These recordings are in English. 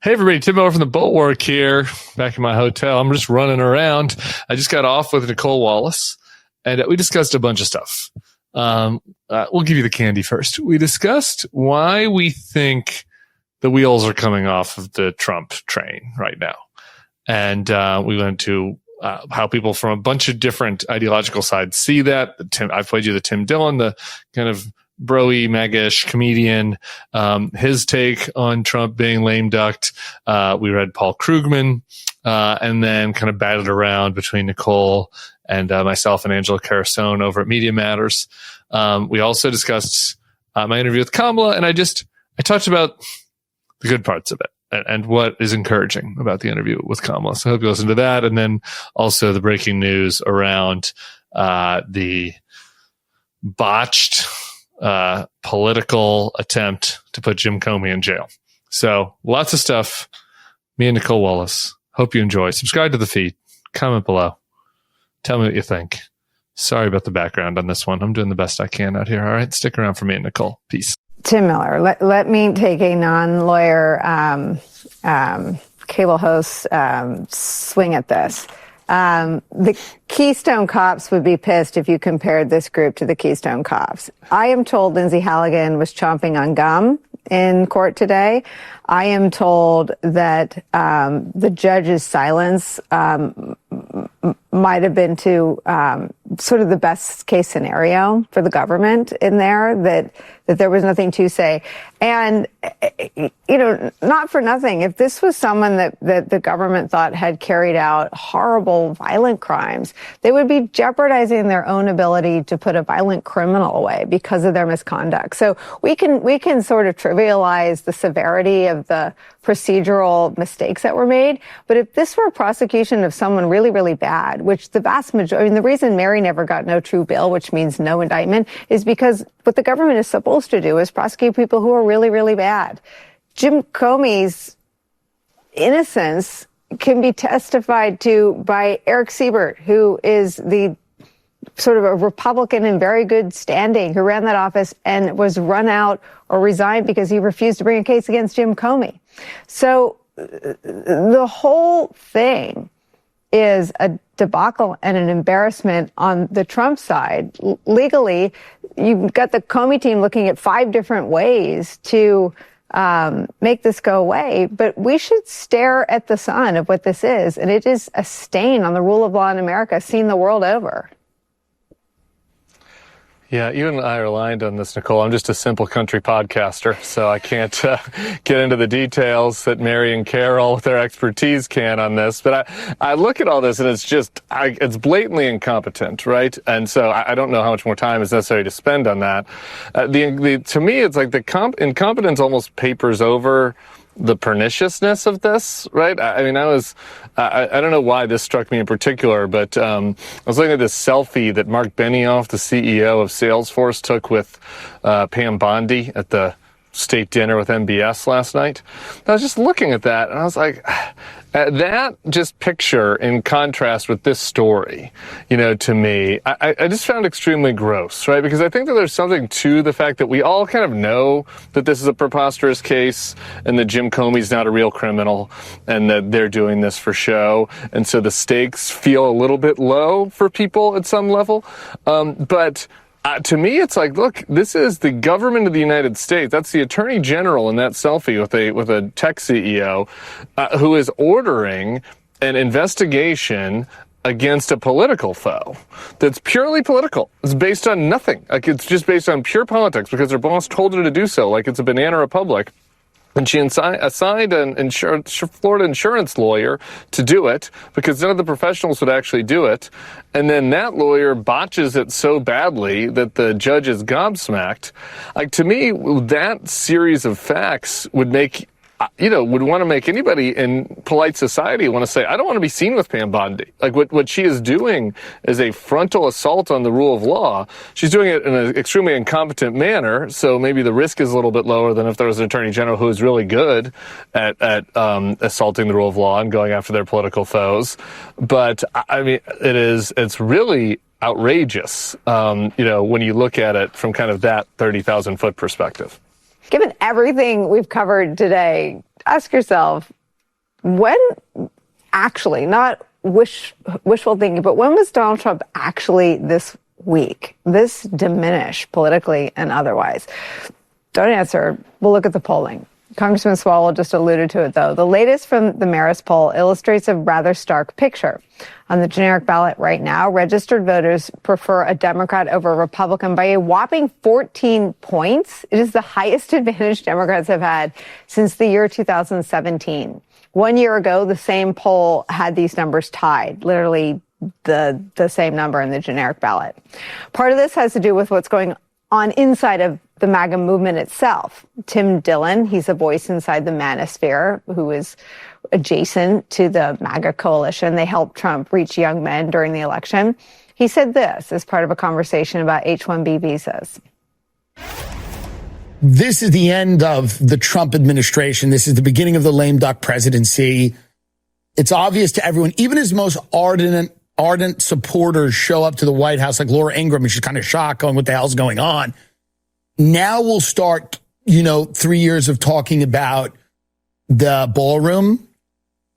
Hey everybody, Tim Miller from the Bulwark here, back in my hotel. I'm just running around. I just got off with Nicole Wallace, and we discussed a bunch of stuff. We'll give you the candy first. We discussed why we think the wheels are coming off of the Trump train right now. And we went to how people from a bunch of different ideological sides see that. I've played you the Tim Dillon, the kind of bro-y, MAGA-ish comedian, his take on Trump being lame ducked. We read Paul Krugman, and then kind of batted around between Nicole and myself and Angela Carasone over at Media Matters. We also discussed my interview with Kamala, and I talked about the good parts of it and what is encouraging about the interview with Kamala. So I hope you listen to that. And then also the breaking news around the botched political attempt to put Jim Comey in jail. So lots of stuff. Me and Nicole Wallace. Hope you enjoy. Subscribe to the feed. Comment below. Tell me what you think. Sorry about the background on this one. I'm doing the best I can out here. All right. Stick around for me and Nicole. Peace. Tim Miller, let me take a non-lawyer cable host swing at this. The Keystone Cops would be pissed if you compared this group to the Keystone Cops. I am told Lindsay Halligan was chomping on gum in court today. I am told that the judge's silence might have been to sort of the best case scenario for the government in there, that there was nothing to say. And, not for nothing, if this was someone that the government thought had carried out horrible, violent crimes, they would be jeopardizing their own ability to put a violent criminal away because of their misconduct. So we can sort of trivialize the severity of the procedural mistakes that were made. But if this were a prosecution of someone really, really bad, which the vast majority, the reason Mary never got no true bail, which means no indictment, is because what the government is supposed to do is prosecute people who are really, really bad. Jim Comey's innocence can be testified to by Eric Siebert, who is the sort of a Republican in very good standing, who ran that office and was run out or resigned because he refused to bring a case against Jim Comey. So the whole thing is a debacle and an embarrassment on the Trump side. Legally, you've got the Comey team looking at 5 different ways to make this go away, but we should stare at the sun of what this is, and it is a stain on the rule of law in America, seen the world over. Yeah, you and I are aligned on this, Nicole. I'm just a simple country podcaster, so I can't get into the details that Mary and Carol, with their expertise, can on this. But I look at all this, and it's just, it's blatantly incompetent, right? And so I don't know how much more time is necessary to spend on that. To me, it's like the incompetence almost papers over the perniciousness of this, right? I mean, I don't know why this struck me in particular, but I was looking at this selfie that Mark Benioff, the CEO of Salesforce, took with Pam Bondi at the state dinner with MBS last night. I was just looking at that, and I was like, that just picture in contrast with this story, to me, I just found extremely gross, right? Because I think that there's something to the fact that we all kind of know that this is a preposterous case and that Jim Comey's not a real criminal and that they're doing this for show. And so the stakes feel a little bit low for people at some level. But to me, it's like, look, this is the government of the United States. That's the Attorney General in that selfie with a tech CEO who is ordering an investigation against a political foe that's purely political. It's based on nothing. Like, it's just based on pure politics because their boss told her to do so, like it's a banana republic. And she assigned an Florida insurance lawyer to do it because none of the professionals would actually do it. And then that lawyer botches it so badly that the judge is gobsmacked. Like, to me, that series of facts would make would want to make anybody in polite society want to say, I don't want to be seen with Pam Bondi. Like, what she is doing is a frontal assault on the rule of law. She's doing it in an extremely incompetent manner, so maybe the risk is a little bit lower than if there was an attorney general who is really good at assaulting the rule of law and going after their political foes. But, I mean, it's really outrageous, when you look at it from kind of that 30,000-foot perspective. Given everything we've covered today, ask yourself, when actually, not wishful thinking, but when was Donald Trump actually this weak, this diminished politically and otherwise? Don't answer. We'll look at the polling. Congressman Swalwell just alluded to it, though. The latest from the Marist poll illustrates a rather stark picture. On the generic ballot right now, registered voters prefer a Democrat over a Republican by a whopping 14 points. It is the highest advantage Democrats have had since the year 2017. 1 year ago, the same poll had these numbers tied, literally the same number in the generic ballot. Part of this has to do with what's going on inside of the MAGA movement itself. Tim Dillon, he's a voice inside the manosphere who is adjacent to the MAGA coalition. They helped Trump reach young men during the election. He said this as part of a conversation about H-1B visas. This is the end of the Trump administration. This is the beginning of the lame duck presidency. It's obvious to everyone, even his most ardent supporters show up to the White House, like Laura Ingraham, and she's kind of shocked, going, what the hell's going on? Now we'll start, 3 years of talking about the ballroom.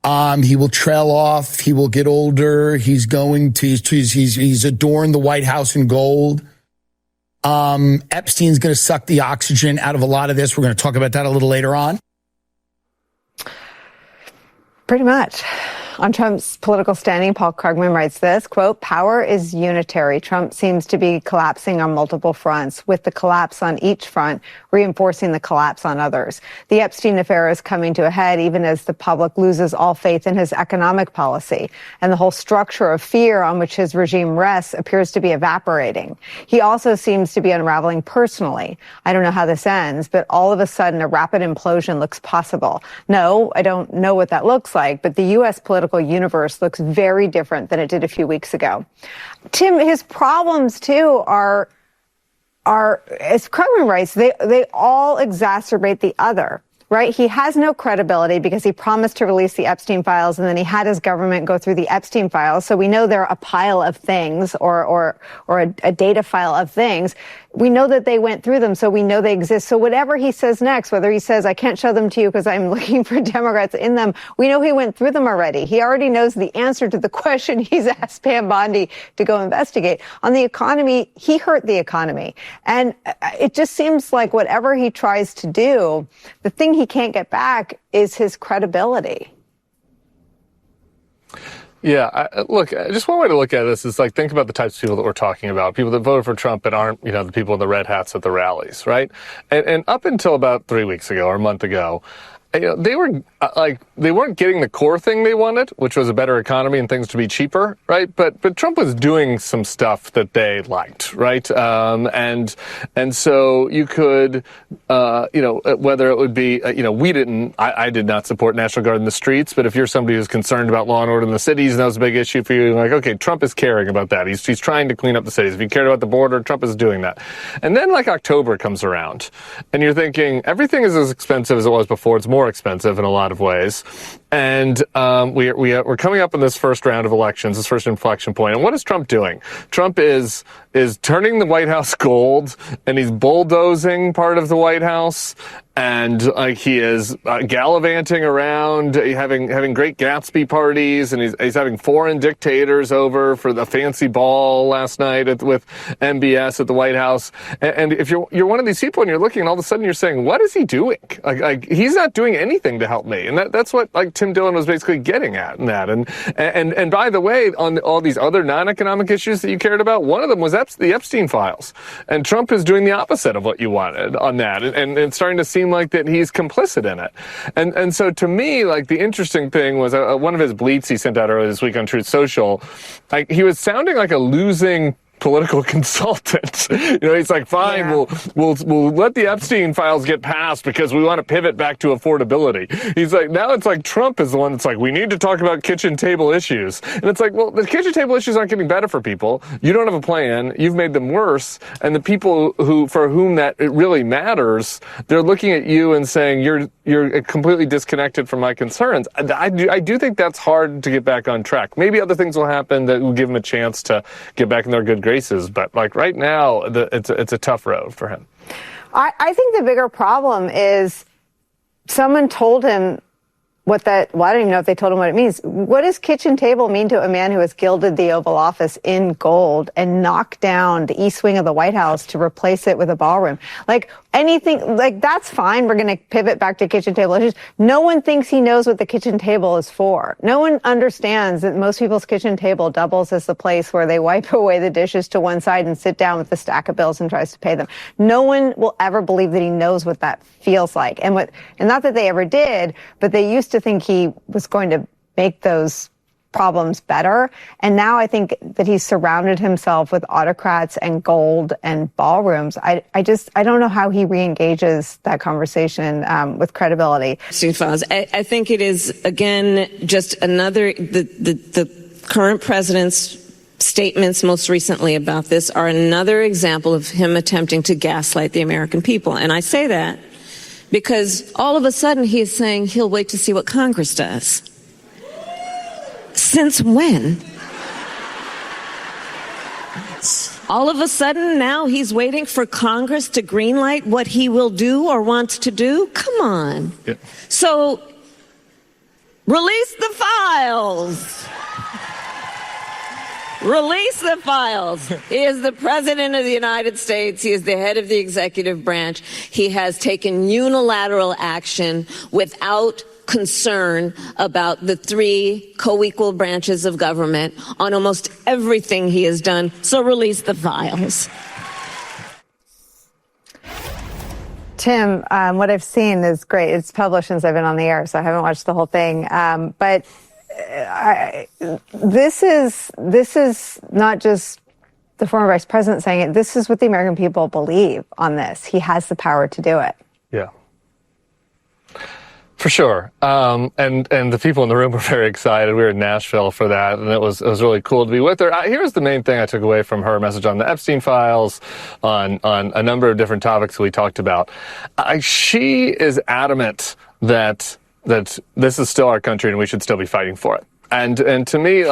He will trail off. He will get older. He's adorned the White House in gold. Epstein's going to suck the oxygen out of a lot of this. We're going to talk about that a little later on. Pretty much. On Trump's political standing, Paul Krugman writes this, quote, "Power is unitary. Trump seems to be collapsing on multiple fronts, with the collapse on each front reinforcing the collapse on others. The Epstein affair is coming to a head even as the public loses all faith in his economic policy, and the whole structure of fear on which his regime rests appears to be evaporating. He also seems to be unraveling personally. I don't know how this ends, but all of a sudden a rapid implosion looks possible. No, I don't know what that looks like, but the U.S. political universe looks very different than it did a few weeks ago." Tim, his problems too are as Krugman writes, they all exacerbate the other. Right? He has no credibility because he promised to release the Epstein files, and then he had his government go through the Epstein files. So we know they're a pile of things or a data file of things. We know that they went through them, so we know they exist. So whatever he says next, whether he says, I can't show them to you because I'm looking for Democrats in them, we know he went through them already. He already knows the answer to the question he's asked Pam Bondi to go investigate. On the economy, he hurt the economy. And it just seems like whatever he tries to do, the thing he can't get back is his credibility. Yeah, look, just one way to look at this is like, think about the types of people that we're talking about, people that voted for Trump and aren't, the people in the red hats at the rallies, right? And up until about 3 weeks ago or a month ago, they were they weren't getting the core thing they wanted, which was a better economy and things to be cheaper, right? But Trump was doing some stuff that they liked, right? And so you could, whether it would be, I did not support National Guard in the streets, but if you're somebody who's concerned about law and order in the cities, and that was a big issue for you, you're like, okay, Trump is caring about that. He's trying to clean up the cities. If you cared about the border, Trump is doing that. And then October comes around, and you're thinking everything is as expensive as it was before. It's more expensive in a lot of ways. And we're coming up in this first round of elections, this first inflection point. And what is Trump doing? Trump is turning the White House gold, and he's bulldozing part of the White House. And he is gallivanting around, having great Gatsby parties, and he's having foreign dictators over for the fancy ball last night with MBS at the White House. And if you're one of these people and you're looking, and all of a sudden you're saying, what is he doing? He's not doing anything to help me. And that's what Tim Dillon was basically getting at in that. And by the way, on all these other non-economic issues that you cared about, one of them was the Epstein files. And Trump is doing the opposite of what you wanted on that, and it's starting to seem like that he's complicit in it. And so to me, the interesting thing was one of his bleats he sent out earlier this week on Truth Social. He was sounding like a losing political consultant. He's like, fine, yeah. we'll let the Epstein files get passed because we want to pivot back to affordability. He's like, now it's like Trump is the one that's like, we need to talk about kitchen table issues. And it's like, well, the kitchen table issues aren't getting better for people. You don't have a plan. You've made them worse. And the people for whom that it really matters, they're looking at you and saying, you're completely disconnected from my concerns. I do think that's hard to get back on track. Maybe other things will happen that will give him a chance to get back in their good graces. But right now, it's a tough road for him. I think the bigger problem is someone told him well, I don't even know if they told him what it means. What does kitchen table mean to a man who has gilded the Oval Office in gold and knocked down the East Wing of the White House to replace it with a ballroom? Like anything, like that's fine. We're going to pivot back to kitchen table issues. No one thinks he knows what the kitchen table is for. No one understands that most people's kitchen table doubles as the place where they wipe away the dishes to one side and sit down with the stack of bills and tries to pay them. No one will ever believe that he knows what that feels like. And not that they ever did, but they used to think he was going to make those problems better. And now I think that he's surrounded himself with autocrats and gold and ballrooms. I don't know how he re-engages that conversation with credibility. I think it is, again, just another, the current president's statements most recently about this are another example of him attempting to gaslight the American people. And I say that because all of a sudden he is saying he'll wait to see what Congress does. Since when? All of a sudden now he's waiting for Congress to greenlight what he will do or wants to do? Come on. Yeah. So release the files. Release the files. He is the president of the United States. He is the head of the executive branch. He has taken unilateral action without concern about the three co-equal branches of government on almost everything he has done. So release the files. Tim, what I've seen is great. It's published since I've been on the air, so I haven't watched the whole thing. But this is not just the former vice president saying it. This is what the American people believe on this. He has the power to do it. Yeah, for sure. And the people in the room were very excited. We were in Nashville for that, and it was really cool to be with her. Here's the main thing I took away from her message on the Epstein files, on a number of different topics we talked about. She is adamant that this is still our country and we should still be fighting for it. And to me,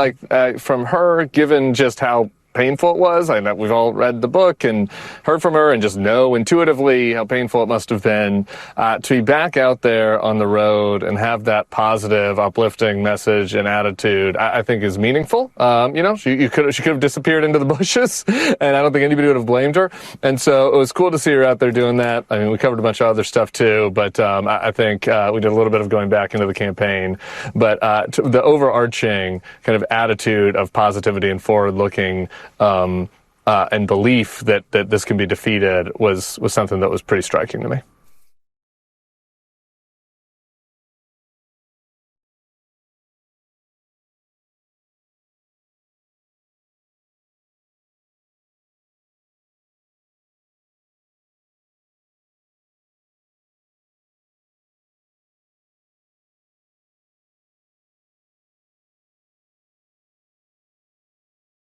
from her, given just how painful it was, I know we've all read the book and heard from her and just know intuitively how painful it must have been, to be back out there on the road and have that positive, uplifting message and attitude, I think is meaningful. She could have disappeared into the bushes, and I don't think anybody would have blamed her. And so it was cool to see her out there doing that. I mean, we covered a bunch of other stuff too, but I think we did a little bit of going back into the campaign. But the overarching kind of attitude of positivity and forward-looking and belief that this can be defeated was something that was pretty striking to me.